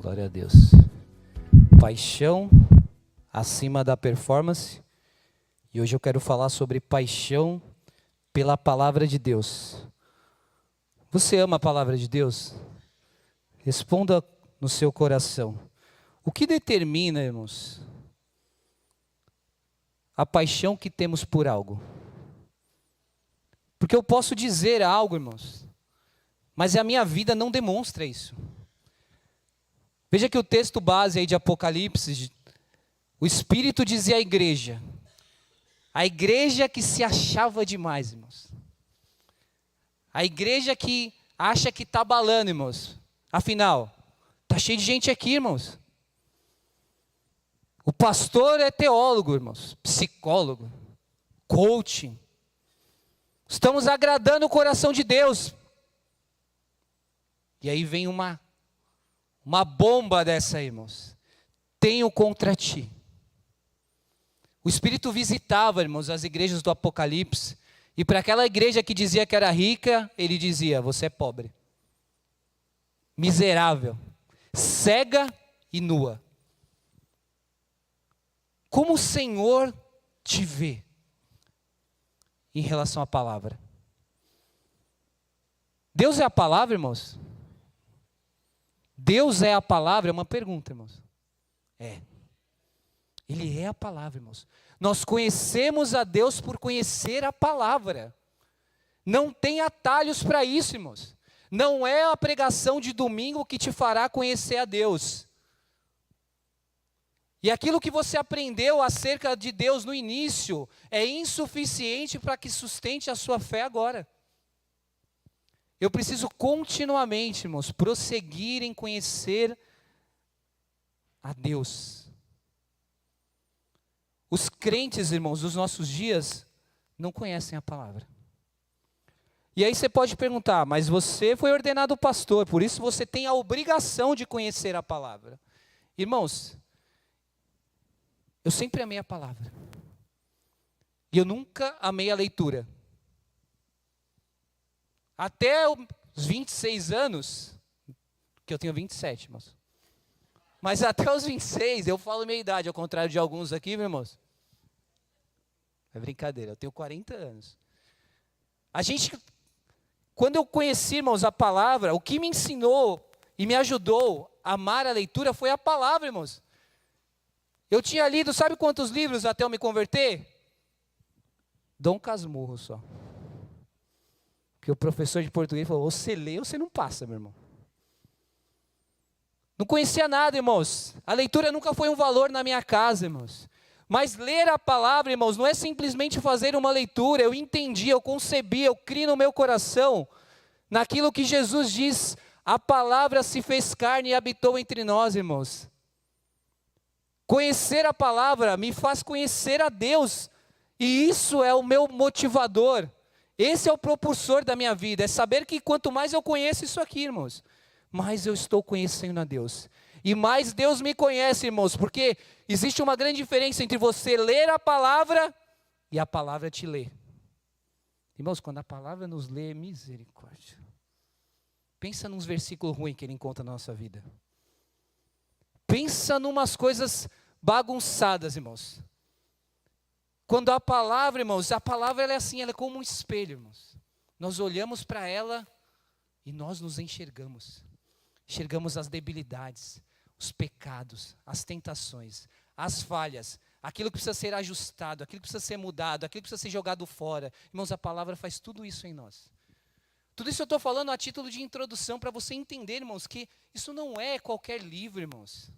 Glória a Deus. Paixão acima da performance. E hoje eu quero falar sobre paixão pela palavra de Deus. Você ama a palavra de Deus? Responda no seu coração. O que determina, irmãos, a paixão que temos por algo? Porque eu posso dizer algo, irmãos, mas a minha vida não demonstra isso. Veja que o texto base aí de Apocalipse, o Espírito dizia à igreja, a igreja que se achava demais, irmãos. A igreja que acha que está abalando, irmãos. Afinal, está cheio de gente aqui, irmãos. O pastor é teólogo, irmãos, psicólogo, coaching. Estamos agradando o coração de Deus. E aí vem uma bomba dessa, irmãos. Tenho contra ti. O Espírito visitava, irmãos, as igrejas do Apocalipse. E para aquela igreja que dizia que era rica, ele dizia, você é pobre. Miserável. Cega e nua. Como o Senhor te vê em relação à palavra? Deus é a palavra, irmãos? Deus é a palavra? É uma pergunta, irmãos. É. Ele é a palavra, irmãos. Nós conhecemos a Deus por conhecer a palavra. Não tem atalhos para isso, irmãos. Não é a pregação de domingo que te fará conhecer a Deus. E aquilo que você aprendeu acerca de Deus no início é insuficiente para que sustente a sua fé agora. Eu preciso continuamente, irmãos, prosseguir em conhecer a Deus. Os crentes, irmãos, dos nossos dias não conhecem a palavra. E aí você pode perguntar, mas você foi ordenado pastor, por isso você tem a obrigação de conhecer a palavra. Irmãos, eu sempre amei a palavra. E eu nunca amei a leitura. Até os 26 anos, que eu tenho 27, irmãos. Mas até os 26, eu falo minha idade, ao contrário de alguns aqui, meus irmãos. É brincadeira, eu tenho 40 anos. Quando eu conheci, irmãos, a palavra, o que me ensinou e me ajudou a amar a leitura foi a palavra, irmãos. Eu tinha lido, sabe quantos livros até eu me converter? Dom Casmurro só. Porque o professor de português falou, ou você lê ou você não passa, meu irmão. Não conhecia nada, irmãos. A leitura nunca foi um valor na minha casa, irmãos. Mas ler a palavra, irmãos, não é simplesmente fazer uma leitura. Eu entendi, eu concebi, eu criei no meu coração naquilo que Jesus diz, a palavra se fez carne e habitou entre nós, irmãos. Conhecer a palavra me faz conhecer a Deus. E isso é o meu motivador. Esse é o propulsor da minha vida. É saber que quanto mais eu conheço isso aqui, irmãos, mais eu estou conhecendo a Deus. E mais Deus me conhece, irmãos. Porque existe uma grande diferença entre você ler a palavra e a palavra te ler. Irmãos, quando a palavra nos lê, misericórdia. Pensa nos versículos ruins que ele encontra na nossa vida. Pensa numas coisas bagunçadas, irmãos. Quando a palavra, irmãos, a palavra ela é assim, ela é como um espelho, irmãos. Nós olhamos para ela e nós nos enxergamos. Enxergamos as debilidades, os pecados, as tentações, as falhas, aquilo que precisa ser ajustado, aquilo que precisa ser mudado, aquilo que precisa ser jogado fora. Irmãos, a palavra faz tudo isso em nós. Tudo isso eu estou falando a título de introdução para você entender, irmãos, que isso não é qualquer livro, irmãos.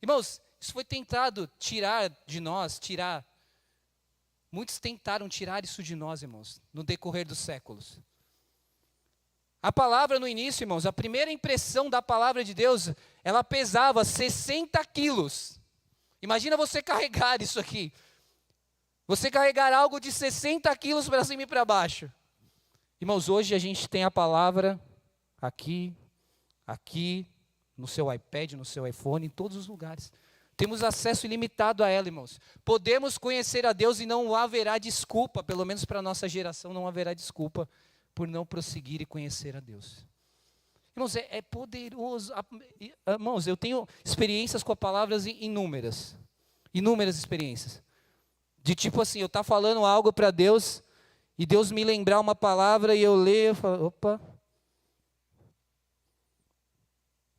Irmãos, isso foi tentado tirar de nós, muitos tentaram tirar isso de nós, irmãos, no decorrer dos séculos. A palavra no início, irmãos, a primeira impressão da palavra de Deus, ela pesava 60 quilos. Imagina você carregar isso aqui. Você carregar algo de 60 quilos para cima e para baixo. Irmãos, hoje a gente tem a palavra aqui, no seu iPad, no seu iPhone, em todos os lugares. Temos acesso ilimitado a ela, irmãos. Podemos conhecer a Deus e não haverá desculpa, pelo menos para a nossa geração, não haverá desculpa por não prosseguir e conhecer a Deus. Irmãos, é poderoso. Irmãos, eu tenho experiências com a palavra inúmeras. Inúmeras experiências. De tipo assim, eu estar falando algo para Deus, e Deus me lembrar uma palavra, e eu leio, eu falo, opa.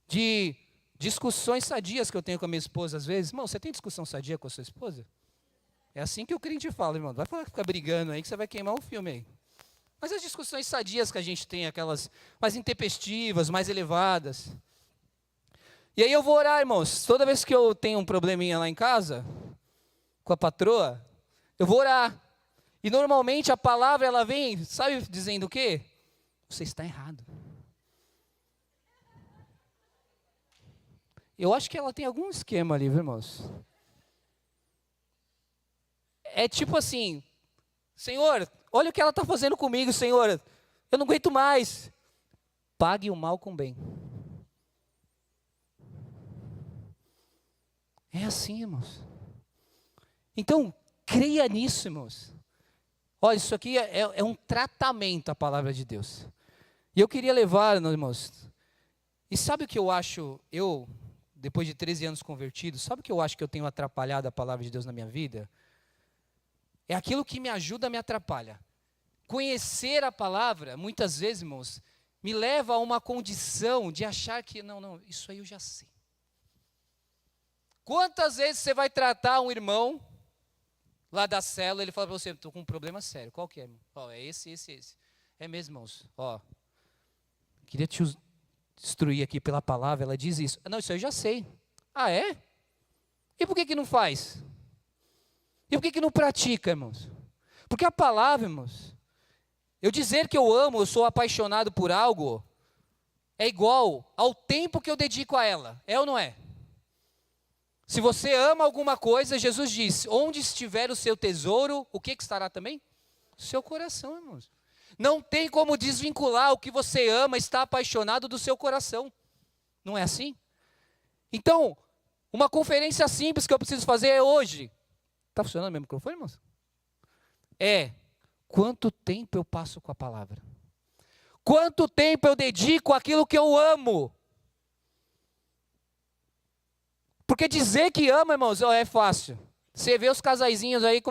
De discussões sadias que eu tenho com a minha esposa às vezes. Irmão, você tem discussão sadia com a sua esposa? É assim que o crente fala, irmão. Não vai ficar brigando aí que você vai queimar o filme aí. Mas as discussões sadias que a gente tem, aquelas mais intempestivas, mais elevadas. E aí eu vou orar, irmãos. Toda vez que eu tenho um probleminha lá em casa, com a patroa, eu vou orar. E normalmente a palavra, ela vem, sabe, dizendo o quê? Você está errado. Eu acho que ela tem algum esquema ali, viu, irmãos? É tipo assim, Senhor, olha o que ela está fazendo comigo, Senhor. Eu não aguento mais. Pague o mal com o bem. É assim, irmãos. Então, creia nisso, irmãos. Olha, isso aqui é um tratamento, a palavra de Deus. E eu queria levar, irmãos. E sabe o que eu acho, depois de 13 anos convertido, sabe o que eu acho que eu tenho atrapalhado a palavra de Deus na minha vida? É aquilo que me ajuda, me atrapalha. Conhecer a palavra, muitas vezes, irmãos, me leva a uma condição de achar que, não, isso aí eu já sei. Quantas vezes você vai tratar um irmão lá da célula, ele fala para você, estou com um problema sério, qual que é, irmão? É esse. É mesmo, irmãos, queria te instruir aqui pela palavra, ela diz isso. Não, isso aí eu já sei. Ah, é? E por que não faz? E por que não pratica, irmãos? Porque a palavra, irmãos, eu dizer que eu amo, eu sou apaixonado por algo, é igual ao tempo que eu dedico a ela. É ou não é? Se você ama alguma coisa, Jesus disse, onde estiver o seu tesouro, o que estará também? O seu coração, irmãos. Não tem como desvincular o que você ama, está apaixonado do seu coração. Não é assim? Então, uma conferência simples que eu preciso fazer é hoje. Está funcionando o meu microfone, irmãos? Quanto tempo eu passo com a palavra? Quanto tempo eu dedico àquilo que eu amo? Porque dizer que ama, irmãos, é fácil. Você vê os casaizinhos aí,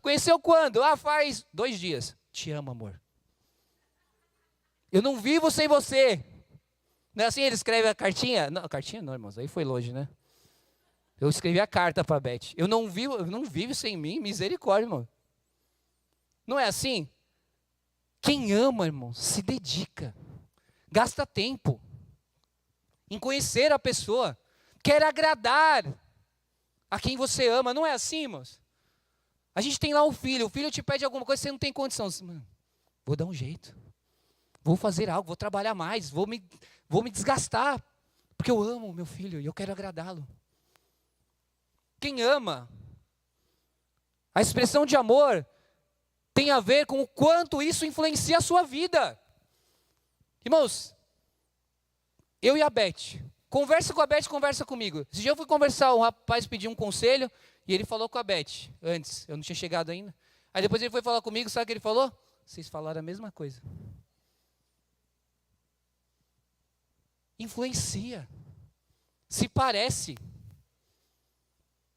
conheceu quando? Faz 2 dias. Te amo, amor. Eu não vivo sem você. Não é assim, ele escreve a cartinha? Não, a cartinha não, irmãos, aí foi longe, né? Eu escrevi a carta para a Beth. Eu não vivo sem mim, misericórdia, irmão. Não é assim? Quem ama, irmão, se dedica. Gasta tempo em conhecer a pessoa. Quer agradar a quem você ama. Não é assim, irmãos? A gente tem lá um filho. O filho te pede alguma coisa, você não tem condição. Mano, vou dar um jeito. Vou fazer algo, vou trabalhar mais. Vou me desgastar. Porque eu amo o meu filho e eu quero agradá-lo. Quem ama, a expressão de amor tem a ver com o quanto isso influencia a sua vida. Irmãos, eu e a Beth, conversa com a Beth, conversa comigo. Esse dia eu fui conversar, um rapaz pediu um conselho, e ele falou com a Beth, antes, eu não tinha chegado ainda. Aí depois ele foi falar comigo, sabe o que ele falou? Vocês falaram a mesma coisa. Influencia, se parece,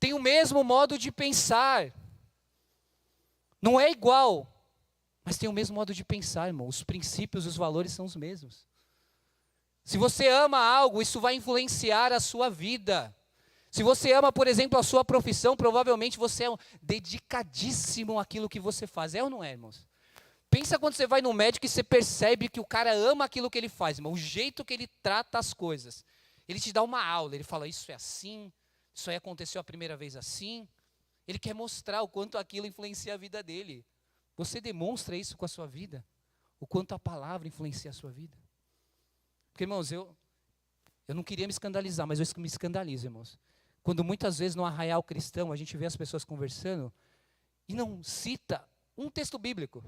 tem o mesmo modo de pensar. Não é igual, mas tem o mesmo modo de pensar, irmão. Os princípios, os valores são os mesmos. Se você ama algo, isso vai influenciar a sua vida. Se você ama, por exemplo, a sua profissão, provavelmente você é dedicadíssimo àquilo que você faz. É ou não é, irmãos? Pensa quando você vai no médico e você percebe que o cara ama aquilo que ele faz, irmão. O jeito que ele trata as coisas. Ele te dá uma aula, ele fala, isso é assim, isso aí aconteceu a primeira vez assim. Ele quer mostrar o quanto aquilo influencia a vida dele. Você demonstra isso com a sua vida? O quanto a palavra influencia a sua vida? Porque, irmãos, eu não queria me escandalizar, mas eu me escandalizo, irmãos. Quando muitas vezes no arraial cristão a gente vê as pessoas conversando e não cita um texto bíblico.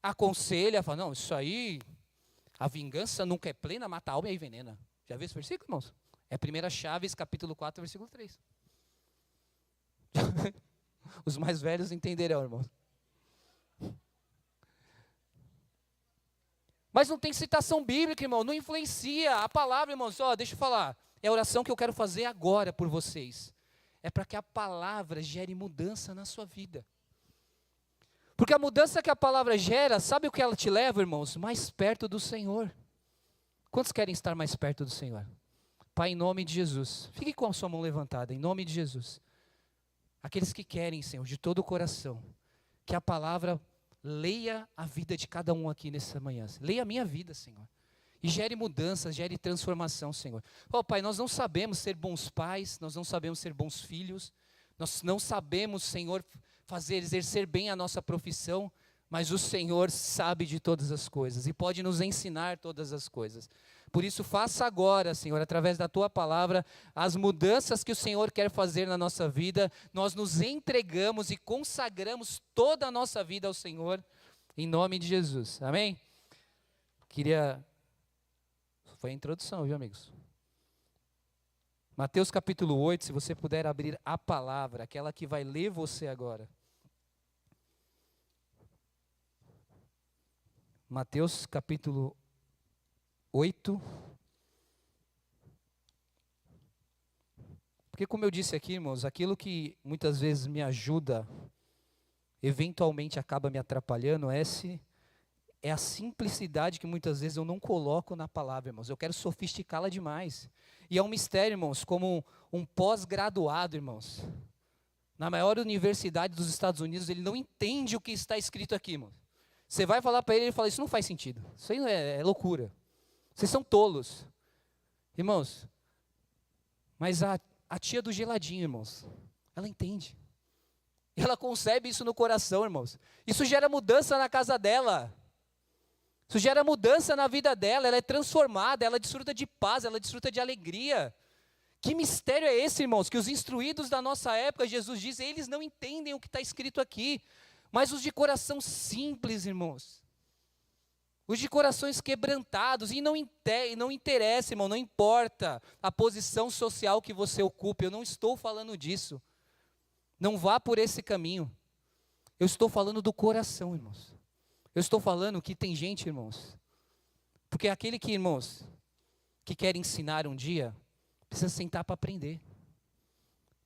Aconselha, fala, não, isso aí, a vingança nunca é plena, mata a alma e envenena. Já viu esse versículo, irmãos? É 1 Chaves, capítulo 4, versículo 3. Os mais velhos entenderão, irmãos. Mas não tem citação bíblica, irmão, não influencia. A palavra, irmãos, deixa eu falar. É a oração que eu quero fazer agora por vocês. É para que a palavra gere mudança na sua vida. Porque a mudança que a palavra gera, sabe o que ela te leva, irmãos? Mais perto do Senhor. Quantos querem estar mais perto do Senhor? Pai, em nome de Jesus, fique com a sua mão levantada, em nome de Jesus. Aqueles que querem, Senhor, de todo o coração, que a palavra leia a vida de cada um aqui nessa manhã. Leia a minha vida, Senhor. E gere mudanças, gere transformação, Senhor. Pai, nós não sabemos ser bons pais, nós não sabemos ser bons filhos, nós não sabemos, Senhor, exercer bem a nossa profissão, mas o Senhor sabe de todas as coisas e pode nos ensinar todas as coisas. Por isso, faça agora, Senhor, através da Tua palavra, as mudanças que o Senhor quer fazer na nossa vida. Nós nos entregamos e consagramos toda a nossa vida ao Senhor, em nome de Jesus. Amém? Foi a introdução, viu, amigos? Mateus capítulo 8, se você puder abrir a palavra, aquela que vai ler você agora. Mateus capítulo 8. Porque como eu disse aqui, irmãos, aquilo que muitas vezes me ajuda, eventualmente acaba me atrapalhando, é a simplicidade que muitas vezes eu não coloco na palavra, irmãos. Eu quero sofisticá-la demais. E é um mistério, irmãos, como um pós-graduado, irmãos. Na maior universidade dos Estados Unidos, ele não entende o que está escrito aqui, irmãos. Você vai falar para ele, ele fala, isso não faz sentido. Isso aí é loucura. Vocês são tolos. Irmãos, mas a tia do geladinho, irmãos, ela entende. Ela concebe isso no coração, irmãos. Isso gera mudança na casa dela. Isso gera mudança na vida dela. Ela é transformada, ela desfruta de paz, ela desfruta de alegria. Que mistério é esse, irmãos? Que os instruídos da nossa época, Jesus diz, eles não entendem o que está escrito aqui. Mas os de coração simples, irmãos. Os de corações quebrantados. E não interessa, irmão, não importa a posição social que você ocupe. Eu não estou falando disso. Não vá por esse caminho. Eu estou falando do coração, irmãos. Eu estou falando que tem gente, irmãos. Porque aquele que, irmãos, que quer ensinar um dia, precisa sentar para aprender.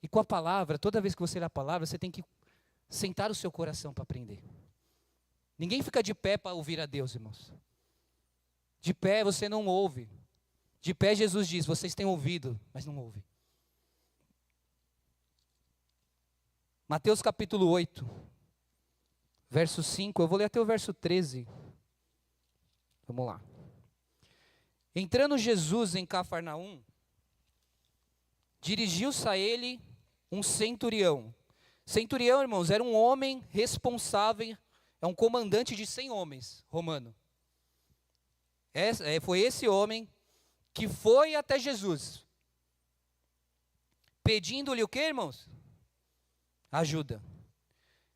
E com a palavra, toda vez que você lê a palavra, você tem que sentar o seu coração para aprender. Ninguém fica de pé para ouvir a Deus, irmãos. De pé você não ouve. De pé Jesus diz, vocês têm ouvido, mas não ouvem. Mateus capítulo 8, verso 5, eu vou ler até o verso 13. Vamos lá. Entrando Jesus em Cafarnaum, dirigiu-se a ele um centurião. Centurião, irmãos, era um homem responsável, é um comandante de 100 homens, romano. Foi esse homem que foi até Jesus, pedindo-lhe o quê, irmãos? Ajuda.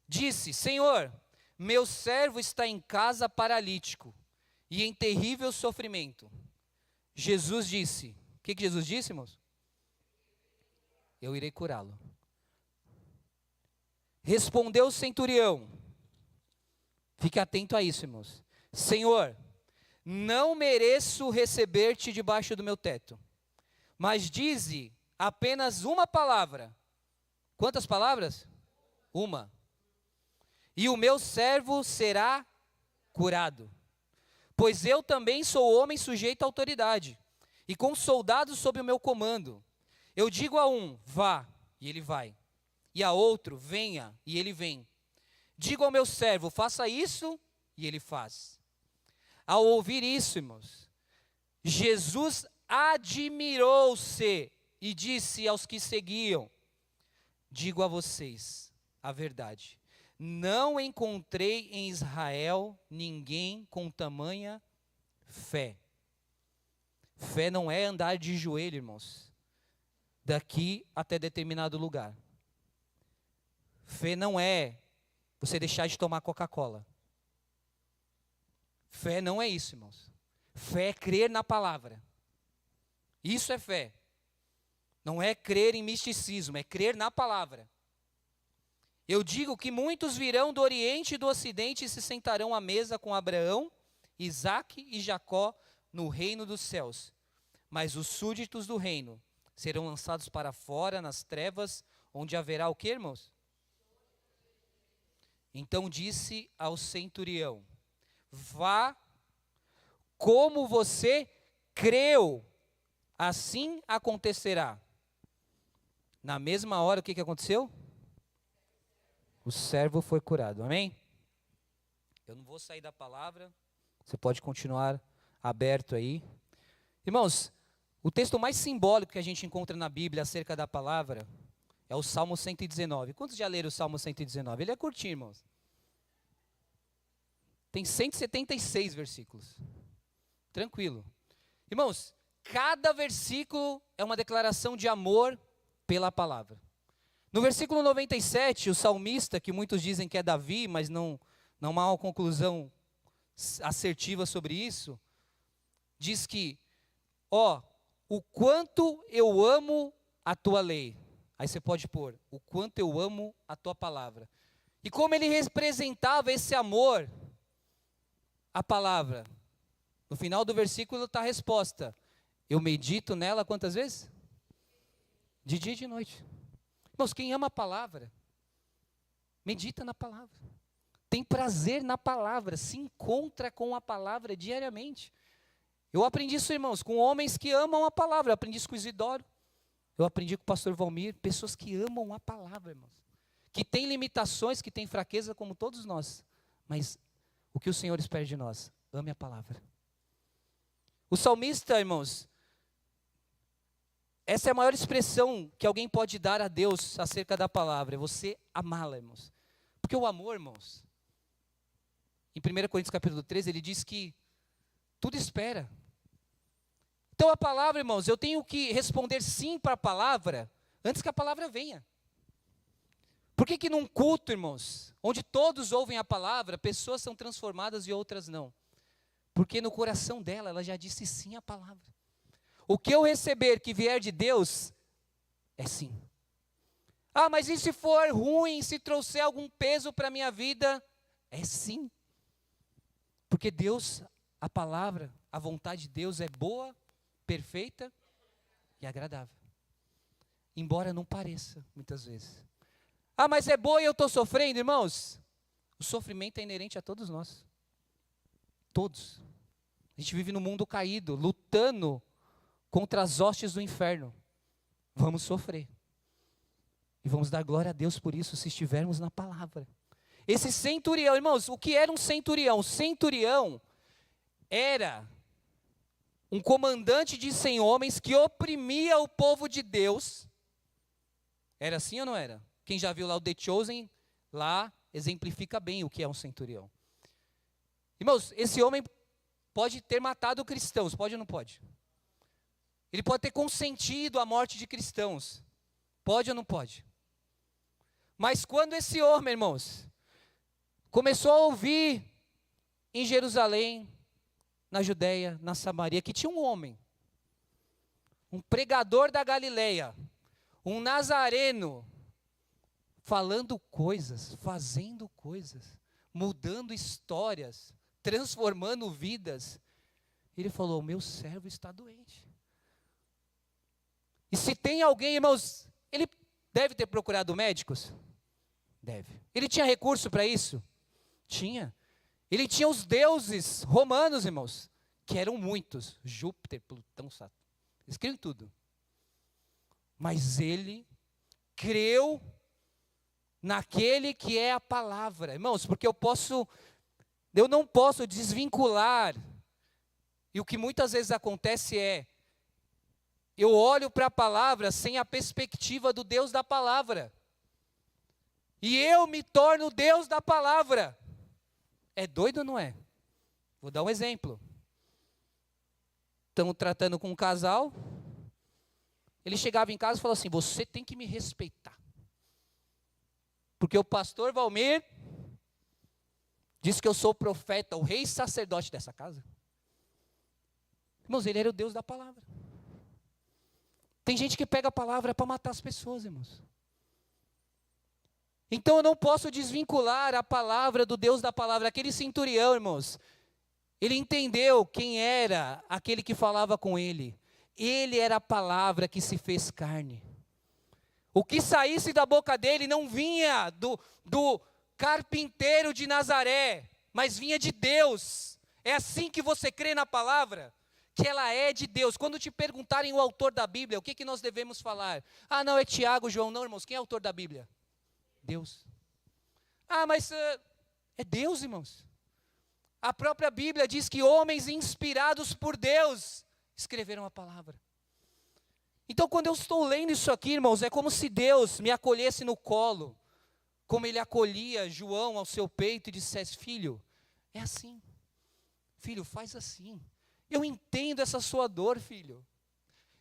Disse, Senhor, meu servo está em casa paralítico e em terrível sofrimento. Jesus disse, o que Jesus disse, irmãos? Eu irei curá-lo. Respondeu o centurião, fique atento a isso, irmãos. Senhor, não mereço receber-te debaixo do meu teto, mas dize apenas uma palavra. Quantas palavras? Uma. E o meu servo será curado. Pois eu também sou homem sujeito à autoridade, e com soldados sob o meu comando. Eu digo a um, vá, e ele vai. E a outro, venha, e ele vem. Digo ao meu servo, faça isso, e ele faz. Ao ouvir isso, irmãos, Jesus admirou-se e disse aos que seguiam, digo a vocês a verdade, não encontrei em Israel ninguém com tamanha fé. Fé não é andar de joelho, irmãos, daqui até determinado lugar. Fé não é você deixar de tomar Coca-Cola. Fé não é isso, irmãos. Fé é crer na palavra. Isso é fé. Não é crer em misticismo, é crer na palavra. Eu digo que muitos virão do Oriente e do Ocidente e se sentarão à mesa com Abraão, Isaque e Jacó no reino dos céus. Mas os súditos do reino serão lançados para fora, nas trevas, onde haverá o quê, irmãos? Então disse ao centurião: vá, como você creu, assim acontecerá. Na mesma hora, o que aconteceu? O servo foi curado, amém? Eu não vou sair da palavra, você pode continuar aberto aí. Irmãos, o texto mais simbólico que a gente encontra na Bíblia acerca da palavra é o Salmo 119. Quantos já leram o Salmo 119? Ele é curtinho, irmãos. Tem 176 versículos. Tranquilo. Irmãos, cada versículo é uma declaração de amor pela palavra. No versículo 97, o salmista, que muitos dizem que é Davi, mas não há uma conclusão assertiva sobre isso, diz que, o quanto eu amo a tua lei. Aí você pode pôr, o quanto eu amo a tua palavra. E como ele representava esse amor à palavra. No final do versículo está a resposta. Eu medito nela quantas vezes? De dia e de noite. Irmãos, quem ama a palavra, medita na palavra. Tem prazer na palavra, se encontra com a palavra diariamente. Eu aprendi isso, irmãos, com homens que amam a palavra. Eu aprendi isso com o Isidoro. Eu aprendi com o pastor Valmir. Pessoas que amam a palavra, irmãos. Que têm limitações, que têm fraqueza, como todos nós. Mas o que o Senhor espera de nós? Ame a palavra. O salmista, irmãos, essa é a maior expressão que alguém pode dar a Deus acerca da palavra. É você amá-la, irmãos. Porque o amor, irmãos, em 1 Coríntios capítulo 13, ele diz que tudo espera. Então a palavra, irmãos, eu tenho que responder sim para a palavra antes que a palavra venha. Por que num culto, irmãos, onde todos ouvem a palavra, pessoas são transformadas e outras não? Porque no coração dela, ela já disse sim à palavra. O que eu receber que vier de Deus, é sim. Ah, mas e se for ruim, se trouxer algum peso para a minha vida? É sim. Porque Deus, a palavra, a vontade de Deus é boa, perfeita e agradável. Embora não pareça, muitas vezes. Ah, mas é boa e eu estou sofrendo, irmãos? O sofrimento é inerente a todos nós. Todos. A gente vive num mundo caído, lutando contra as hostes do inferno. Vamos sofrer. E vamos dar glória a Deus por isso, se estivermos na palavra. Esse centurião, irmãos, o que era um centurião? O centurião era um comandante de 100 homens que oprimia o povo de Deus. Era assim ou não era? Quem já viu lá o The Chosen, lá exemplifica bem o que é um centurião. Irmãos, esse homem pode ter matado cristãos, pode ou não pode? Ele pode ter consentido a morte de cristãos, pode ou não pode? Mas quando esse homem, irmãos, começou a ouvir em Jerusalém, na Judéia, na Samaria, que tinha um homem, um pregador da Galileia, um nazareno, falando coisas, fazendo coisas, mudando histórias, transformando vidas. Ele falou: o meu servo está doente. E se tem alguém, irmãos, ele deve ter procurado médicos? Deve. Ele tinha recurso para isso? Tinha. Ele tinha os deuses romanos, irmãos, que eram muitos. Júpiter, Plutão, Saturno. Eles criam tudo. Mas ele creu naquele que é a palavra. Irmãos, porque eu não posso desvincular. E o que muitas vezes acontece é, eu olho para a palavra sem a perspectiva do Deus da palavra. E eu me torno o Deus da palavra. É doido ou não é? Vou dar um exemplo. Estamos tratando com um casal. Ele chegava em casa e falou assim: você tem que me respeitar. Porque o pastor Valmir disse que eu sou o profeta, o rei sacerdote dessa casa. Irmãos, ele era o Deus da palavra. Tem gente que pega a palavra para matar as pessoas, irmãos. Então eu não posso desvincular a palavra do Deus da palavra. Aquele centurião, irmãos, Ele entendeu quem era aquele que falava com ele. Ele era a palavra que se fez carne. O que saísse da boca dele não vinha do carpinteiro de Nazaré, mas vinha de Deus. É assim que você crê na palavra? Que ela é de Deus. Quando te perguntarem o autor da Bíblia, o que, que nós devemos falar? Ah, não, é Tiago, João. Não, irmãos, quem é o autor da Bíblia? Deus. Ah, mas é Deus, irmãos. A própria Bíblia diz que homens inspirados por Deus escreveram a palavra. Então, quando eu estou lendo isso aqui, irmãos, é como se Deus me acolhesse no colo, como ele acolhia João ao seu peito e dissesse: filho, é assim. Filho, faz assim. Eu entendo essa sua dor, filho.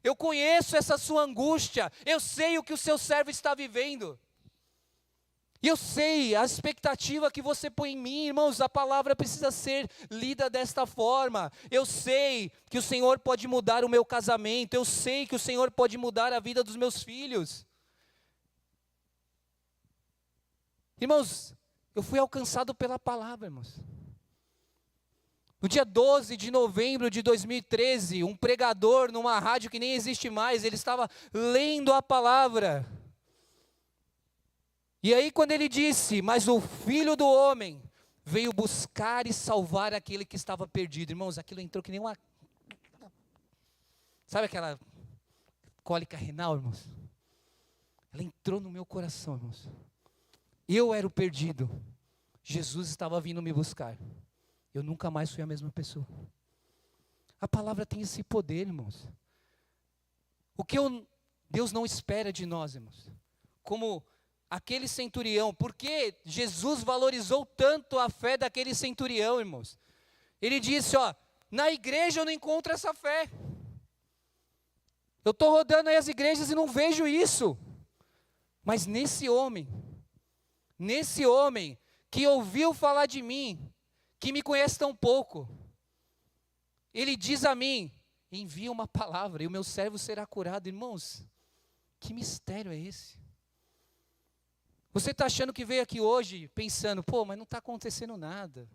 Eu conheço essa sua angústia. Eu sei o que o seu servo está vivendo. E eu sei a expectativa que você põe em mim, irmãos. A palavra precisa ser lida desta forma. Eu sei que o Senhor pode mudar o meu casamento. Eu sei que o Senhor pode mudar a vida dos meus filhos. Irmãos, eu fui alcançado pela palavra, irmãos. No dia 12 de novembro de 2013, um pregador numa rádio que nem existe mais, ele estava lendo a palavra. E aí quando ele disse: mas o Filho do Homem veio buscar e salvar aquele que estava perdido. Irmãos, aquilo entrou que nem uma... Sabe aquela cólica renal, irmãos? Ela entrou no meu coração, irmãos. Eu era o perdido. Jesus estava vindo me buscar. Eu nunca mais fui a mesma pessoa. A palavra tem esse poder, irmãos. O que Deus não espera de nós, irmãos. Como aquele centurião. Por que Jesus valorizou tanto a fé daquele centurião, irmãos? Ele disse, na igreja eu não encontro essa fé. Eu estou rodando aí as igrejas e não vejo isso. Mas nesse homem que ouviu falar de mim, que me conhece tão pouco, ele diz a mim: envia uma palavra e o meu servo será curado. Irmãos, que mistério é esse? Você está achando que veio aqui hoje pensando, mas não está acontecendo nada.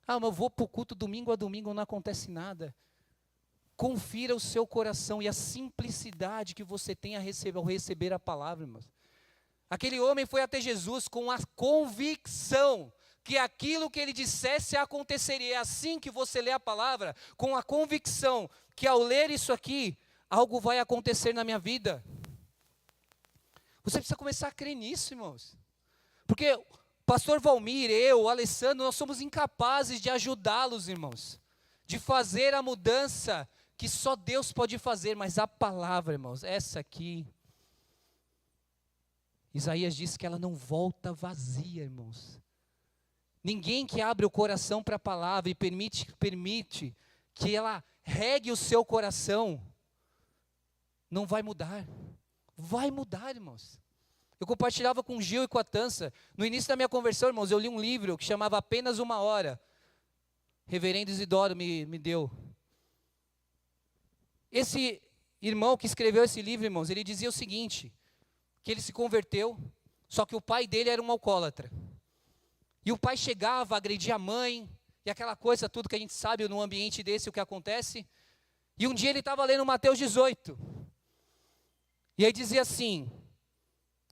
Mas eu vou para o culto domingo a domingo, não acontece nada. Confira o seu coração e a simplicidade que você tem ao receber a palavra, irmãos. Aquele homem foi até Jesus com a convicção que aquilo que ele dissesse aconteceria. É assim que você lê a palavra, com a convicção que ao ler isso aqui, algo vai acontecer na minha vida. Você precisa começar a crer nisso, irmãos. Porque o pastor Valmir, o Alessandro, nós somos incapazes de ajudá-los, irmãos. De fazer a mudança que só Deus pode fazer, mas a palavra, irmãos, essa aqui, Isaías diz que ela não volta vazia, irmãos. Ninguém que abre o coração para a palavra e permite que ela regue o seu coração, não vai mudar. Vai mudar, irmãos. Eu compartilhava com o Gil e com a Tança. No início da minha conversão, irmãos, eu li um livro que chamava Apenas Uma Hora. Reverendo Isidoro me deu. Esse irmão que escreveu esse livro, irmãos, ele dizia o seguinte, que ele se converteu, só que o pai dele era um alcoólatra. E o pai chegava, agredia a mãe, e aquela coisa, tudo que a gente sabe num ambiente desse, o que acontece. E um dia ele estava lendo Mateus 18. E aí dizia assim: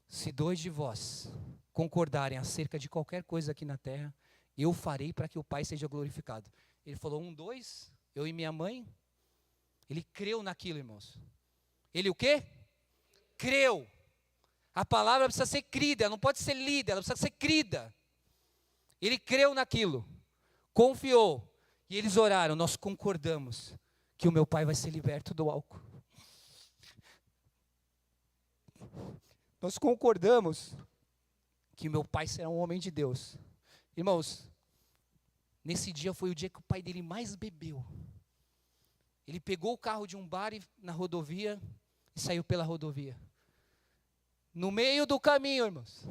se dois de vós concordarem acerca de qualquer coisa aqui na terra, eu farei para que o Pai seja glorificado. Ele falou 1, 2, eu e minha mãe. Ele creu naquilo, irmãos. Ele o quê? Creu. A palavra precisa ser crida, ela não pode ser lida, ela precisa ser crida. Ele creu naquilo, confiou, e eles oraram, nós concordamos que o meu pai vai ser liberto do álcool. Nós concordamos que o meu pai será um homem de Deus. Irmãos, nesse dia foi o dia que o pai dele mais bebeu. Ele pegou o carro de um bar na rodovia e saiu pela rodovia. No meio do caminho, irmãos,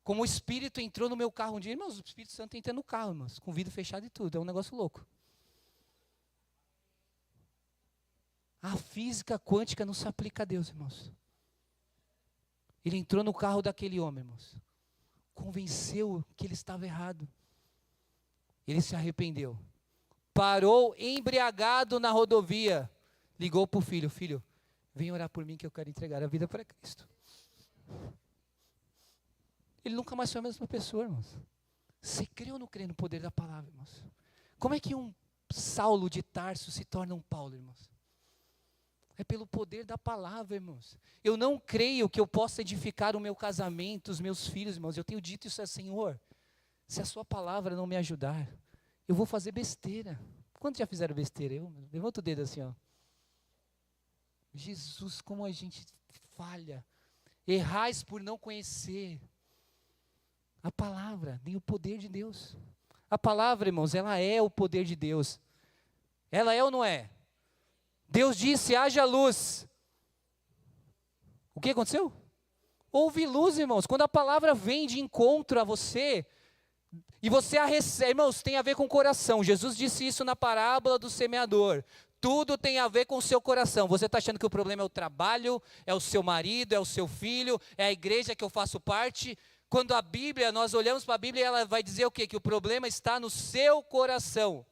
como o Espírito entrou no meu carro um dia, irmãos, o Espírito Santo entra no carro, irmãos, com o vidro fechado e tudo, é um negócio louco. A física quântica não se aplica a Deus, irmãos. Ele entrou no carro daquele homem, irmãos, convenceu que ele estava errado. Ele se arrependeu. Parou embriagado na rodovia. Ligou para o filho. Filho, vem orar por mim que eu quero entregar a vida para Cristo. Ele nunca mais foi a mesma pessoa, irmãos. Você crê ou não crê no poder da palavra, irmãos? Como é que um Saulo de Tarso se torna um Paulo, irmãos? É pelo poder da palavra, irmãos. Eu não creio que eu possa edificar o meu casamento, os meus filhos, irmãos. Eu tenho dito isso ao Senhor. Se a sua palavra não me ajudar, eu vou fazer besteira. Quantos já fizeram besteira? Levanta o dedo assim, ó. Jesus, como a gente falha. Errais por não conhecer a palavra, nem o poder de Deus. A palavra, irmãos, ela é o poder de Deus. Ela é ou não é? Deus disse, haja luz. O que aconteceu? Houve luz, irmãos. Quando a palavra vem de encontro a você, e você a recebe, irmãos, tem a ver com o coração. Jesus disse isso na parábola do semeador. Tudo tem a ver com o seu coração. Você está achando que o problema é o trabalho, é o seu marido, é o seu filho, é a igreja que eu faço parte? Quando a Bíblia, nós olhamos para a Bíblia, ela vai dizer o quê? Que o problema está no seu coração.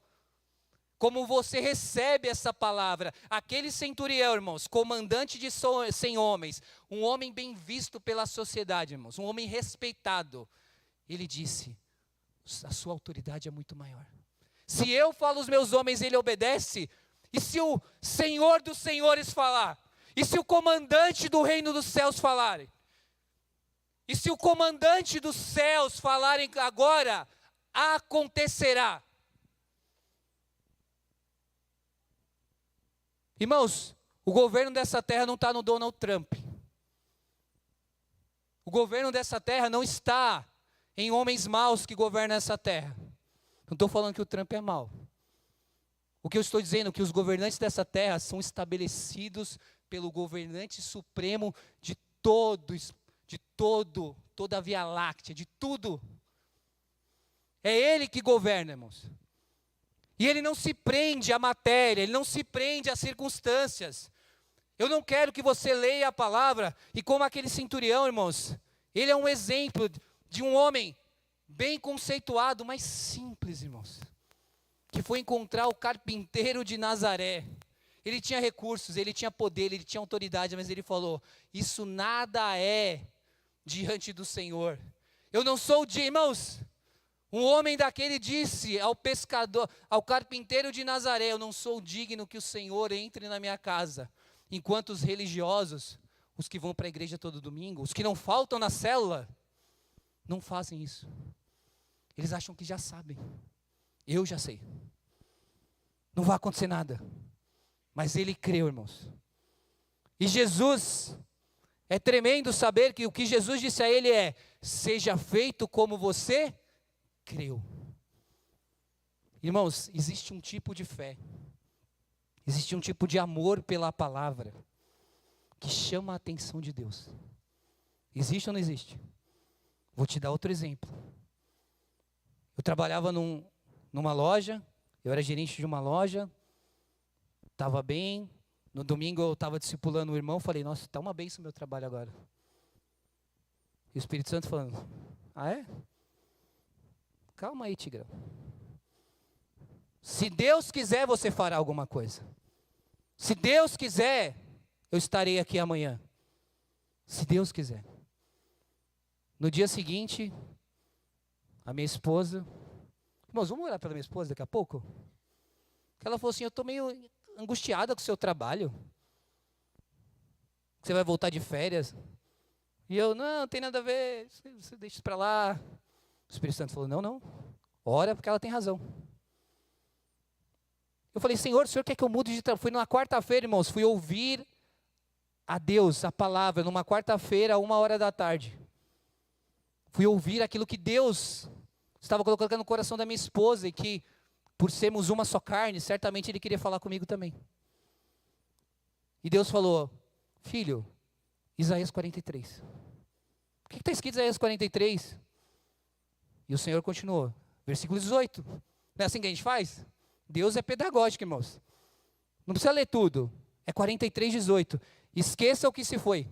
Como você recebe essa palavra. Aquele centurião, irmãos, comandante de 100 homens, um homem bem visto pela sociedade, irmãos, um homem respeitado. Ele disse, a sua autoridade é muito maior. Se eu falo os meus homens, ele obedece. E se o Senhor dos Senhores falar? E se o comandante do reino dos céus falarem? E se o comandante dos céus falarem agora, acontecerá. Irmãos, o governo dessa terra não está no Donald Trump. O governo dessa terra não está em homens maus que governam essa terra. Não estou falando que o Trump é mau. O que eu estou dizendo é que os governantes dessa terra são estabelecidos pelo governante supremo de toda a Via Láctea, de tudo. É Ele que governa, irmãos. E Ele não se prende à matéria, Ele não se prende às circunstâncias. Eu não quero que você leia a palavra e como aquele centurião, irmãos, ele é um exemplo de um homem bem conceituado, mas simples, irmãos, que foi encontrar o carpinteiro de Nazaré. Ele tinha recursos, ele tinha poder, ele tinha autoridade, mas ele falou, isso nada é diante do Senhor. Eu não sou irmãos, um homem daquele disse ao pescador, ao carpinteiro de Nazaré, eu não sou digno que o Senhor entre na minha casa. Enquanto os religiosos, os que vão para a igreja todo domingo, os que não faltam na célula, não fazem isso. Eles acham que já sabem. Eu já sei. Não vai acontecer nada. Mas ele creu, irmãos. E Jesus, é tremendo saber que o que Jesus disse a ele é, seja feito como você creu. Irmãos, existe um tipo de fé, existe um tipo de amor pela palavra, que chama a atenção de Deus. Existe ou não existe? Vou te dar outro exemplo. Eu trabalhava numa loja, eu era gerente de uma loja, estava bem, no domingo eu estava discipulando o irmão, falei, nossa, está uma bênção o meu trabalho agora. E o Espírito Santo falando, ah é? Calma aí, Tigrão. Se Deus quiser, você fará alguma coisa. Se Deus quiser, eu estarei aqui amanhã. Se Deus quiser. No dia seguinte, a minha esposa, irmãos, vamos orar pela minha esposa daqui a pouco? Ela falou assim, eu estou meio angustiada com o seu trabalho. Você vai voltar de férias? E eu, não tem nada a ver, você deixa isso para lá. O Espírito Santo falou, não, ora porque ela tem razão. Eu falei, Senhor, o Senhor quer que eu mude de trabalho? Fui numa quarta-feira, irmãos, fui ouvir a Deus, a palavra, numa quarta-feira, 1h da tarde. Fui ouvir aquilo que Deus estava colocando no coração da minha esposa e que, por sermos uma só carne, certamente Ele queria falar comigo também. E Deus falou, filho, Isaías 43. O que está escrito em Isaías 43? E o Senhor continuou, versículo 18. Não é assim que a gente faz? Deus é pedagógico, irmãos. Não precisa ler tudo. É 43, 18. Esqueça o que se foi.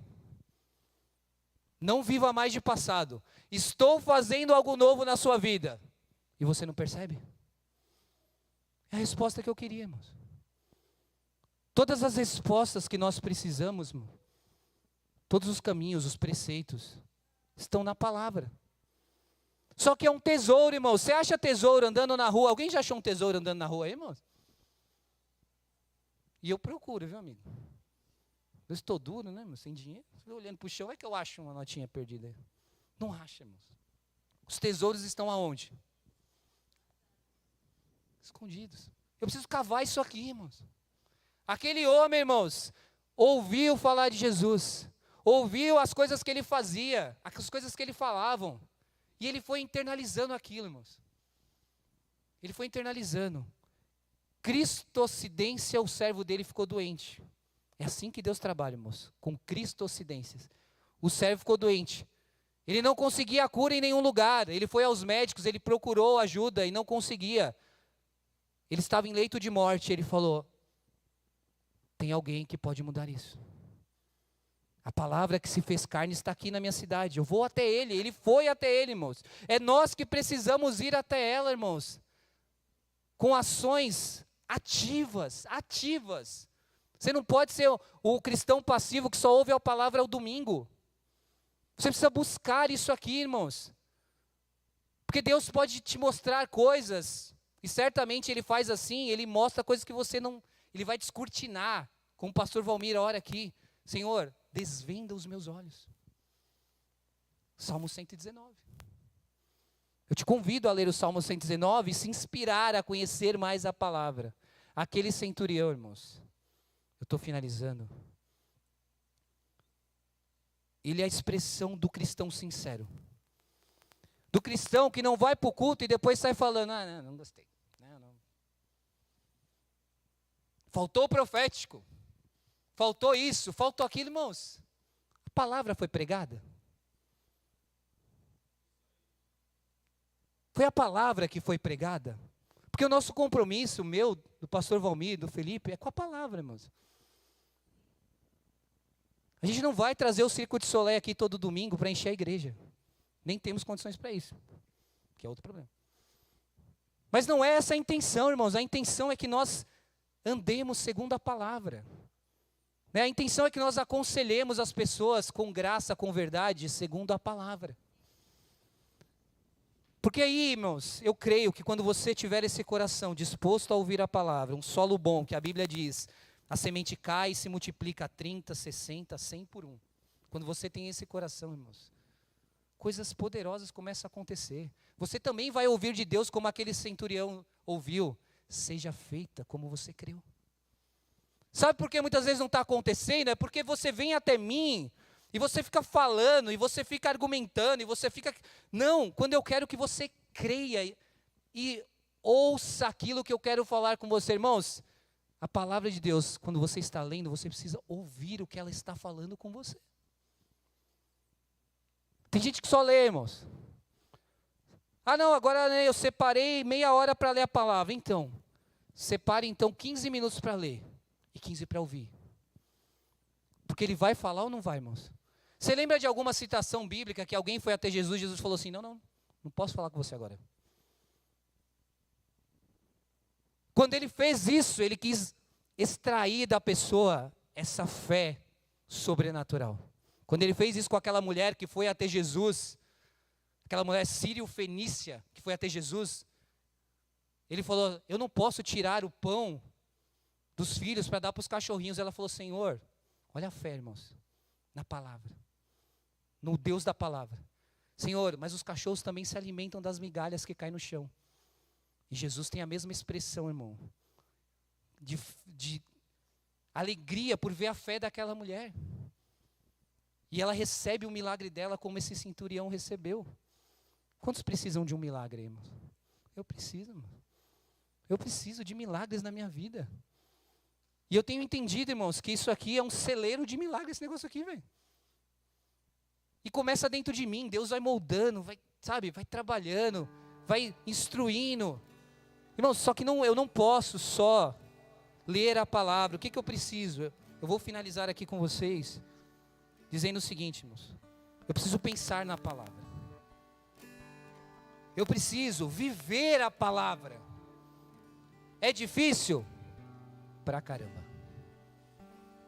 Não viva mais de passado. Estou fazendo algo novo na sua vida. E você não percebe? É a resposta que eu queria, irmãos. Todas as respostas que nós precisamos, irmão, todos os caminhos, os preceitos, estão na palavra. Só que é um tesouro, irmão. Você acha tesouro andando na rua? Alguém já achou um tesouro andando na rua aí, irmãos? E eu procuro, viu, amigo? Eu estou duro, né, irmão? Sem dinheiro. Estou olhando para o chão, é que eu acho uma notinha perdida aí. Não acha, irmãos. Os tesouros estão aonde? Escondidos. Eu preciso cavar isso aqui, irmãos. Aquele homem, irmãos, ouviu falar de Jesus. Ouviu as coisas que ele fazia, as coisas que ele falava. E ele foi internalizando aquilo, irmãos. Ele foi internalizando. Cristocidência, o servo dele ficou doente. É assim que Deus trabalha, irmãos, com cristocidências. O servo ficou doente. Ele não conseguia a cura em nenhum lugar. Ele foi aos médicos, ele procurou ajuda e não conseguia. Ele estava em leito de morte. Ele falou: tem alguém que pode mudar isso. A palavra que se fez carne está aqui na minha cidade. Eu vou até ele. Ele foi até ele, irmãos. É nós que precisamos ir até ela, irmãos. Com ações ativas. Você não pode ser o cristão passivo que só ouve a palavra ao domingo. Você precisa buscar isso aqui, irmãos. Porque Deus pode te mostrar coisas. E certamente Ele faz assim. Ele mostra coisas que você não... Ele vai descortinar. Como o pastor Valmir ora aqui. Senhor, desvenda os meus olhos. Salmo 119. Eu te convido a ler o Salmo 119 e se inspirar a conhecer mais a palavra. Aquele centurião, irmãos. Eu estou finalizando. Ele é a expressão do cristão sincero. Do cristão que não vai para o culto e depois sai falando: não gostei. Não. Faltou o profético. Faltou isso, faltou aquilo, irmãos. A palavra foi pregada. Foi a palavra que foi pregada. Porque o nosso compromisso, meu, do pastor Valmir, do Felipe, é com a palavra, irmãos. A gente não vai trazer o Circo de Soleil aqui todo domingo para encher a igreja. Nem temos condições para isso. Que é outro problema. Mas não é essa a intenção, irmãos. A intenção é que nós andemos segundo a palavra. A intenção é que nós aconselhemos as pessoas com graça, com verdade, segundo a palavra. Porque aí, irmãos, eu creio que quando você tiver esse coração disposto a ouvir a palavra, um solo bom, que a Bíblia diz, a semente cai e se multiplica a 30, 60, 100 por um. Quando você tem esse coração, irmãos, coisas poderosas começam a acontecer. Você também vai ouvir de Deus como aquele centurião ouviu: seja feita como você creu. Sabe por que muitas vezes não está acontecendo? É porque você vem até mim e você fica falando, e você fica argumentando, e você fica... Não, quando eu quero que você creia e ouça aquilo que eu quero falar com você, irmãos. A palavra de Deus, quando você está lendo, você precisa ouvir o que ela está falando com você. Tem gente que só lê, irmãos. Não, agora eu separei meia hora para ler a palavra. Então, separe então 15 minutos para ler. E 15 para ouvir. Porque ele vai falar ou não vai, irmãos? Você lembra de alguma citação bíblica que alguém foi até Jesus e Jesus falou assim: não posso falar com você agora. Quando ele fez isso, ele quis extrair da pessoa essa fé sobrenatural. Quando ele fez isso com aquela mulher que foi até Jesus, aquela mulher sírio-fenícia que foi até Jesus, ele falou: eu não posso tirar o pão dos filhos para dar para os cachorrinhos. Ela falou: Senhor, olha a fé, irmãos, na palavra, no Deus da palavra. Senhor, mas os cachorros também se alimentam das migalhas que caem no chão. E Jesus tem a mesma expressão, irmão, de alegria por ver a fé daquela mulher. E ela recebe o milagre dela como esse centurião recebeu. Quantos precisam de um milagre, irmãos? Eu preciso, irmão. Eu preciso de milagres na minha vida. E eu tenho entendido, irmãos, que isso aqui é um celeiro de milagres, esse negócio aqui, velho. E começa dentro de mim, Deus vai moldando, vai trabalhando, vai instruindo. Irmãos, só que eu não posso só ler a palavra. O que eu preciso? Eu vou finalizar aqui com vocês, dizendo o seguinte, irmãos. Eu preciso pensar na palavra. Eu preciso viver a palavra. É difícil? Pra caramba.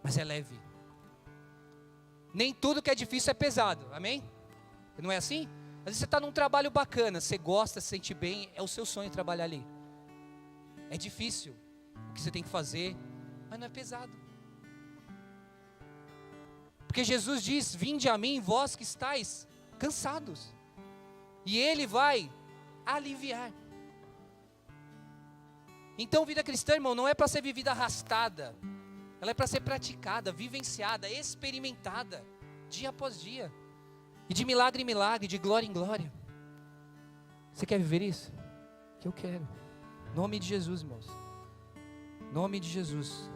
Mas é leve. Nem tudo que é difícil é pesado, amém? Não é assim? Às vezes você está num trabalho bacana, você gosta, se sente bem, é o seu sonho trabalhar ali. É difícil o que você tem que fazer, mas não é pesado. Porque Jesus diz: vinde a mim, vós que estáis cansados, e Ele vai aliviar. Então, vida cristã, irmão, não é para ser vivida arrastada, ela é para ser praticada, vivenciada, experimentada, dia após dia, e de milagre em milagre, de glória em glória. Você quer viver isso? Que eu quero. Nome de Jesus, irmãos. Nome de Jesus.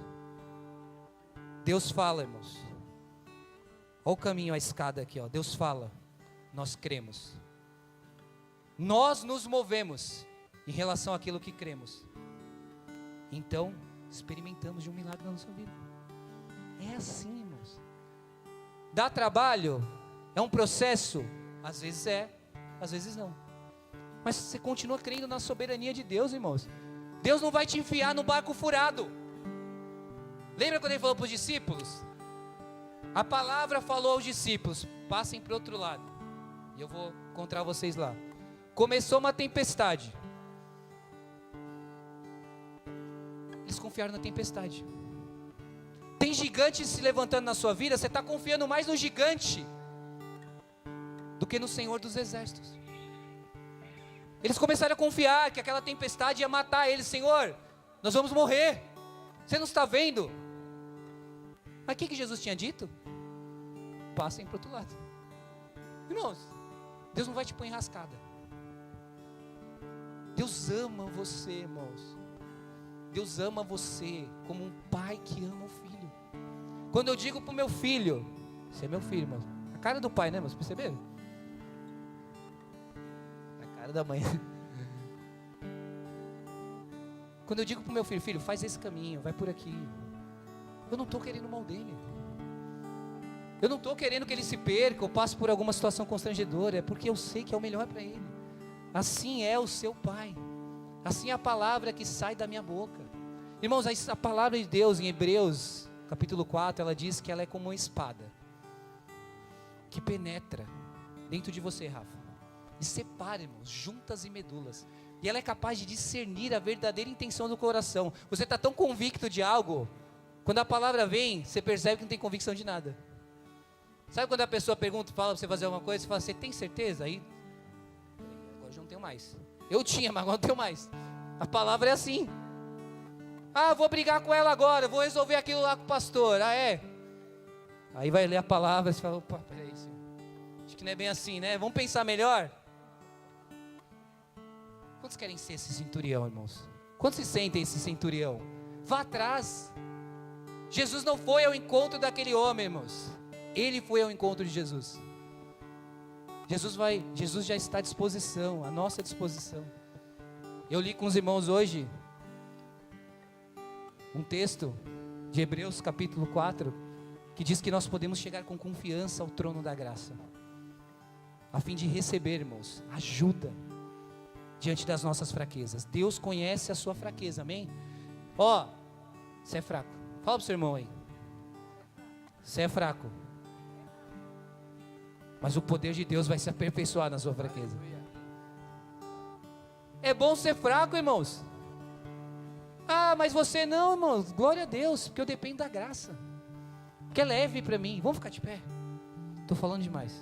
Deus fala, irmãos. Olha o caminho, a escada aqui, ó. Deus fala, nós cremos. Nós nos movemos em relação àquilo que cremos. Então, experimentamos de um milagre na nossa vida. É assim, irmãos. Dá trabalho? É um processo? Às vezes é, às vezes não. Mas você continua crendo na soberania de Deus, irmãos. Deus não vai te enfiar no barco furado. Lembra quando Ele falou para os discípulos? A palavra falou aos discípulos: passem para o outro lado, e eu vou encontrar vocês lá. Começou uma tempestade. Eles confiaram na tempestade. Tem gigantes se levantando na sua vida, você está confiando mais no gigante do que no Senhor dos Exércitos. Eles começaram a confiar que aquela tempestade ia matar eles. Senhor, nós vamos morrer, você não está vendo? Mas o que Jesus tinha dito? Passem para o outro lado. Irmãos, Deus não vai te pôr em rascada. Deus ama você, irmãos. Deus ama você como um pai que ama o filho. Quando eu digo para o meu filho, você é meu filho, irmão. A cara do pai, né, irmãos? Perceberam? A cara da mãe. Quando eu digo para o meu filho: filho, faz esse caminho, vai por aqui. Eu não estou querendo o mal dele. Eu não estou querendo que ele se perca ou passe por alguma situação constrangedora. É porque eu sei que é o melhor para ele. Assim é o seu pai. Assim é a palavra que sai da minha boca. Irmãos, a palavra de Deus em Hebreus, capítulo 4, ela diz que ela é como uma espada que penetra dentro de você, Rafa, e separa, irmãos, juntas e medulas. E ela é capaz de discernir a verdadeira intenção do coração. Você está tão convicto de algo, quando a palavra vem, você percebe que não tem convicção de nada. Sabe quando a pessoa pergunta, fala para você fazer alguma coisa, você fala: você tem certeza? Aí, agora já não tenho mais. Eu tinha, mas agora não tenho mais. A palavra é assim. Ah, vou brigar com ela agora, vou resolver aquilo lá com o pastor. Ah, é? Aí vai ler a palavra e você fala: opa, peraí, senhor, acho que não é bem assim, né? Vamos pensar melhor? Quantos querem ser esse centurião, irmãos? Quantos se sentem esse centurião? Vá atrás. Jesus não foi ao encontro daquele homem, irmãos. Ele foi ao encontro de Jesus. Jesus já está à disposição, à nossa disposição. Eu li com os irmãos hoje um texto de Hebreus capítulo 4, que diz que nós podemos chegar com confiança ao trono da graça, a fim de receber, irmãos, ajuda diante das nossas fraquezas. Deus conhece a sua fraqueza, amém? Ó, você é fraco. Fala para o seu irmão aí: você é fraco, mas o poder de Deus vai se aperfeiçoar na sua fraqueza. É bom ser fraco, irmãos. Ah, mas você não, irmãos. Glória a Deus, porque eu dependo da graça, que é leve para mim. Vamos ficar de pé. Estou falando demais.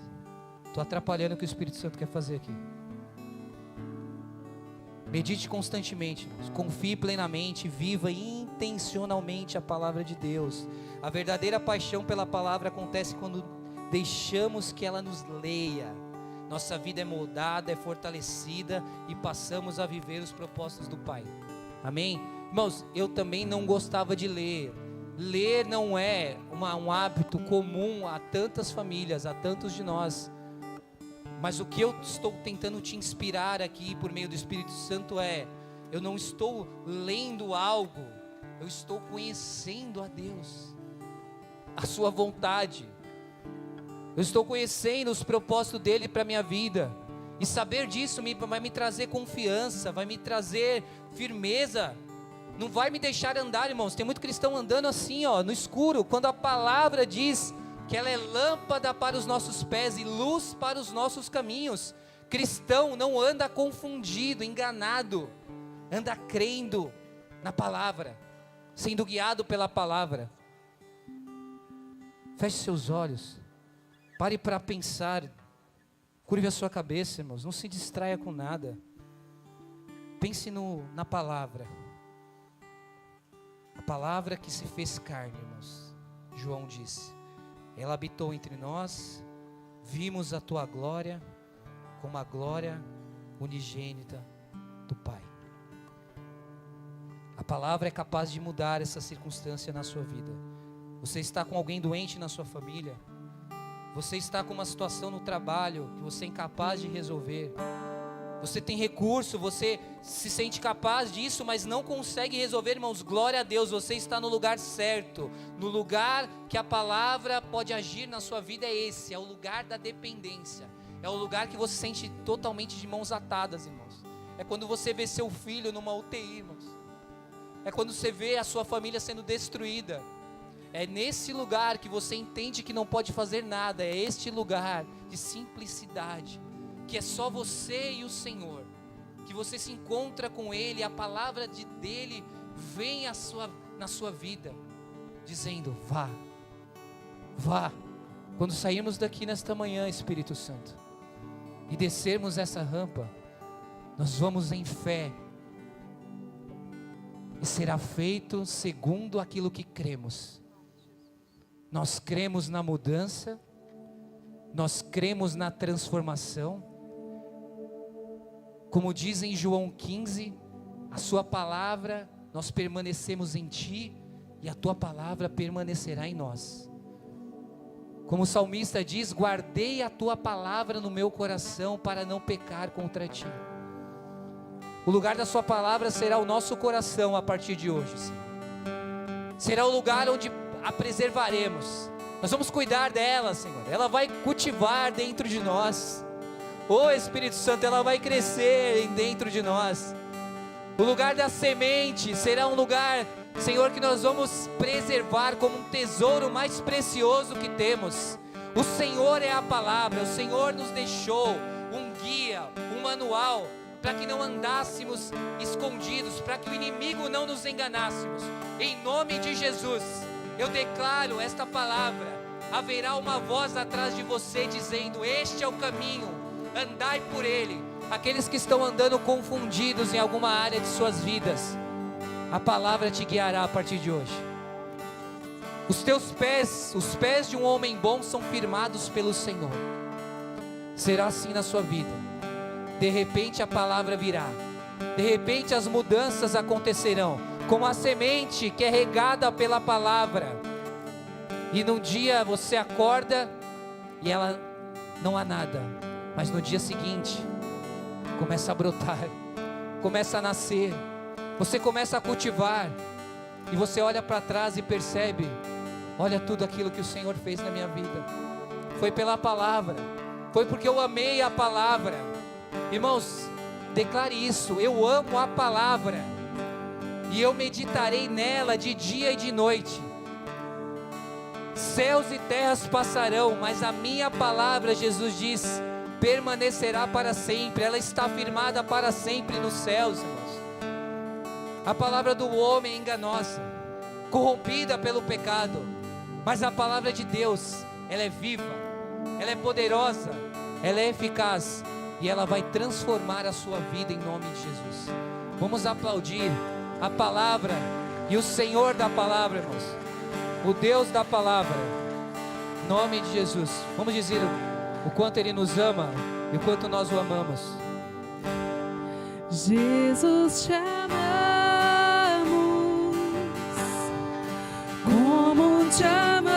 Estou atrapalhando o que o Espírito Santo quer fazer aqui. Medite constantemente, irmãos. Confie plenamente, viva intencionalmente a palavra de Deus. A verdadeira paixão pela palavra acontece quando deixamos que ela nos leia. Nossa vida é moldada, é fortalecida e passamos a viver os propósitos do Pai. Amém? Irmãos, eu também não gostava de ler. Ler não é um hábito comum a tantas famílias, a tantos de nós. Mas o que eu estou tentando te inspirar aqui por meio do Espírito Santo é: eu não estou lendo algo, eu estou conhecendo a Deus, a sua vontade. Eu estou conhecendo os propósitos dele para a minha vida. E saber disso vai me trazer confiança, vai me trazer firmeza Não vai me deixar andar, irmãos. Tem muito cristão andando assim, ó, no escuro, quando a palavra diz que ela é lâmpada para os nossos pés e luz para os nossos caminhos. Cristão não anda confundido, enganado, anda crendo na palavra, sendo guiado pela palavra. Feche seus olhos, pare para pensar, curve a sua cabeça, irmãos, não se distraia com nada. Pense na palavra. A palavra que se fez carne, irmãos. João disse, ela habitou entre nós, vimos a tua glória, como a glória unigênita do Pai. A palavra é capaz de mudar essa circunstância na sua vida. Você está com alguém doente na sua família, você está com uma situação no trabalho que você é incapaz de resolver, você tem recurso, você se sente capaz disso, mas não consegue resolver, irmãos, glória a Deus, você está no lugar certo, no lugar que a palavra pode agir na sua vida. É esse, é o lugar da dependência, é o lugar que você se sente totalmente de mãos atadas, irmãos. É quando você vê seu filho numa UTI, irmãos, é quando você vê a sua família sendo destruída. É nesse lugar que você entende que não pode fazer nada. É este lugar de simplicidade, que é só você e o Senhor, que você se encontra com Ele, a palavra dEle vem na sua vida, dizendo, vá, vá. Quando sairmos daqui nesta manhã, Espírito Santo, e descermos essa rampa, nós vamos em fé, e será feito segundo aquilo que cremos. Nós cremos na mudança, nós cremos na transformação. Como diz em João 15, a sua palavra, nós permanecemos em ti, e a tua palavra permanecerá em nós. Como o salmista diz, guardei a tua palavra no meu coração, para não pecar contra ti. O lugar da sua palavra será o nosso coração a partir de hoje, Senhor. Será o lugar onde a preservaremos. Nós vamos cuidar dela, Senhor. Ela vai cultivar dentro de nós. Ô Espírito Santo, ela vai crescer dentro de nós. O lugar da semente será um lugar, Senhor, que nós vamos preservar como um tesouro mais precioso que temos. O Senhor é a palavra. O Senhor nos deixou um guia, um manual, para que não andássemos escondidos, para que o inimigo não nos enganássemos. Em nome de Jesus, eu declaro esta palavra. Haverá uma voz atrás de você dizendo, este é o caminho, andai por ele. Aqueles que estão andando confundidos em alguma área de suas vidas, a palavra te guiará a partir de hoje. Os teus pés, os pés de um homem bom são firmados pelo Senhor. Será assim na sua vida. De repente a palavra virá, de repente as mudanças acontecerão, como a semente que é regada pela palavra, e num dia você acorda e ela não há nada, mas no dia seguinte começa a brotar, começa a nascer, você começa a cultivar, e você olha para trás e percebe, olha tudo aquilo que o Senhor fez na minha vida, foi pela palavra, foi porque eu amei a palavra. Irmãos, declare isso, eu amo a palavra, e eu meditarei nela de dia e de noite. Céus e terras passarão, mas a minha palavra, Jesus diz, permanecerá para sempre. Ela está firmada para sempre nos céus, irmãos. A palavra do homem é enganosa, corrompida pelo pecado, mas a palavra de Deus, ela é viva, ela é poderosa, ela é eficaz, e ela vai transformar a sua vida em nome de Jesus. Vamos aplaudir a palavra e o Senhor da palavra, irmãos, o Deus da palavra, em nome de Jesus. Vamos dizer o quanto Ele nos ama e o quanto nós o amamos. Jesus, te amamos, como te amamos,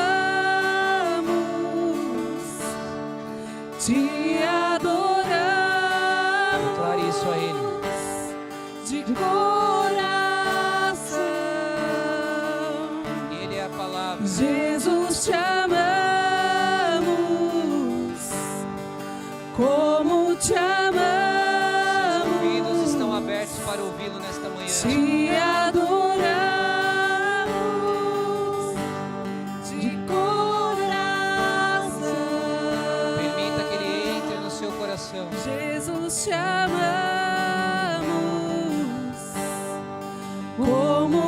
te adoramos. Declare isso a Ele. De coração, Ele é a palavra. Jesus, te amamos, como te amamos. Seus ouvidos estão abertos para ouvi-lo nesta manhã. Te adoramos.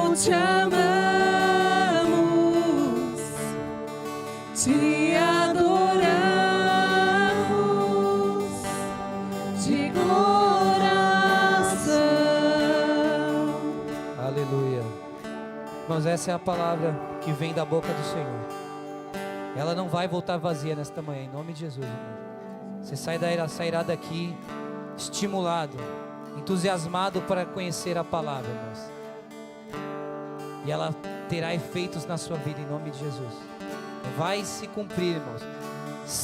não te amamos, te adoramos de coração. Aleluia. Irmãos, essa é a palavra que vem da boca do Senhor. Ela não vai voltar vazia nesta manhã, em nome de Jesus, irmão. Você sairá daqui estimulado, entusiasmado para conhecer a palavra, irmãos. E ela terá efeitos na sua vida, em nome de Jesus. Vai se cumprir, irmãos.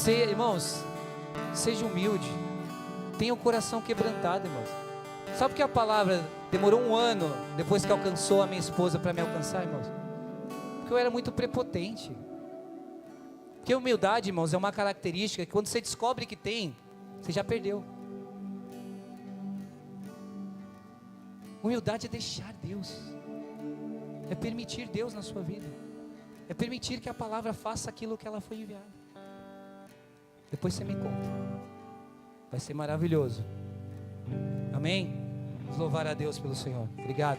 Irmãos, seja humilde. Tenha o coração quebrantado, irmãos. Sabe por que a palavra demorou 1 ano depois que alcançou a minha esposa para me alcançar, irmãos? Porque eu era muito prepotente. Porque humildade, irmãos, é uma característica que quando você descobre que tem, você já perdeu. Humildade é deixar Deus. É permitir Deus na sua vida. É permitir que a palavra faça aquilo que ela foi enviada. Depois você me conta. Vai ser maravilhoso. Amém? Vamos louvar a Deus pelo Senhor. Obrigado.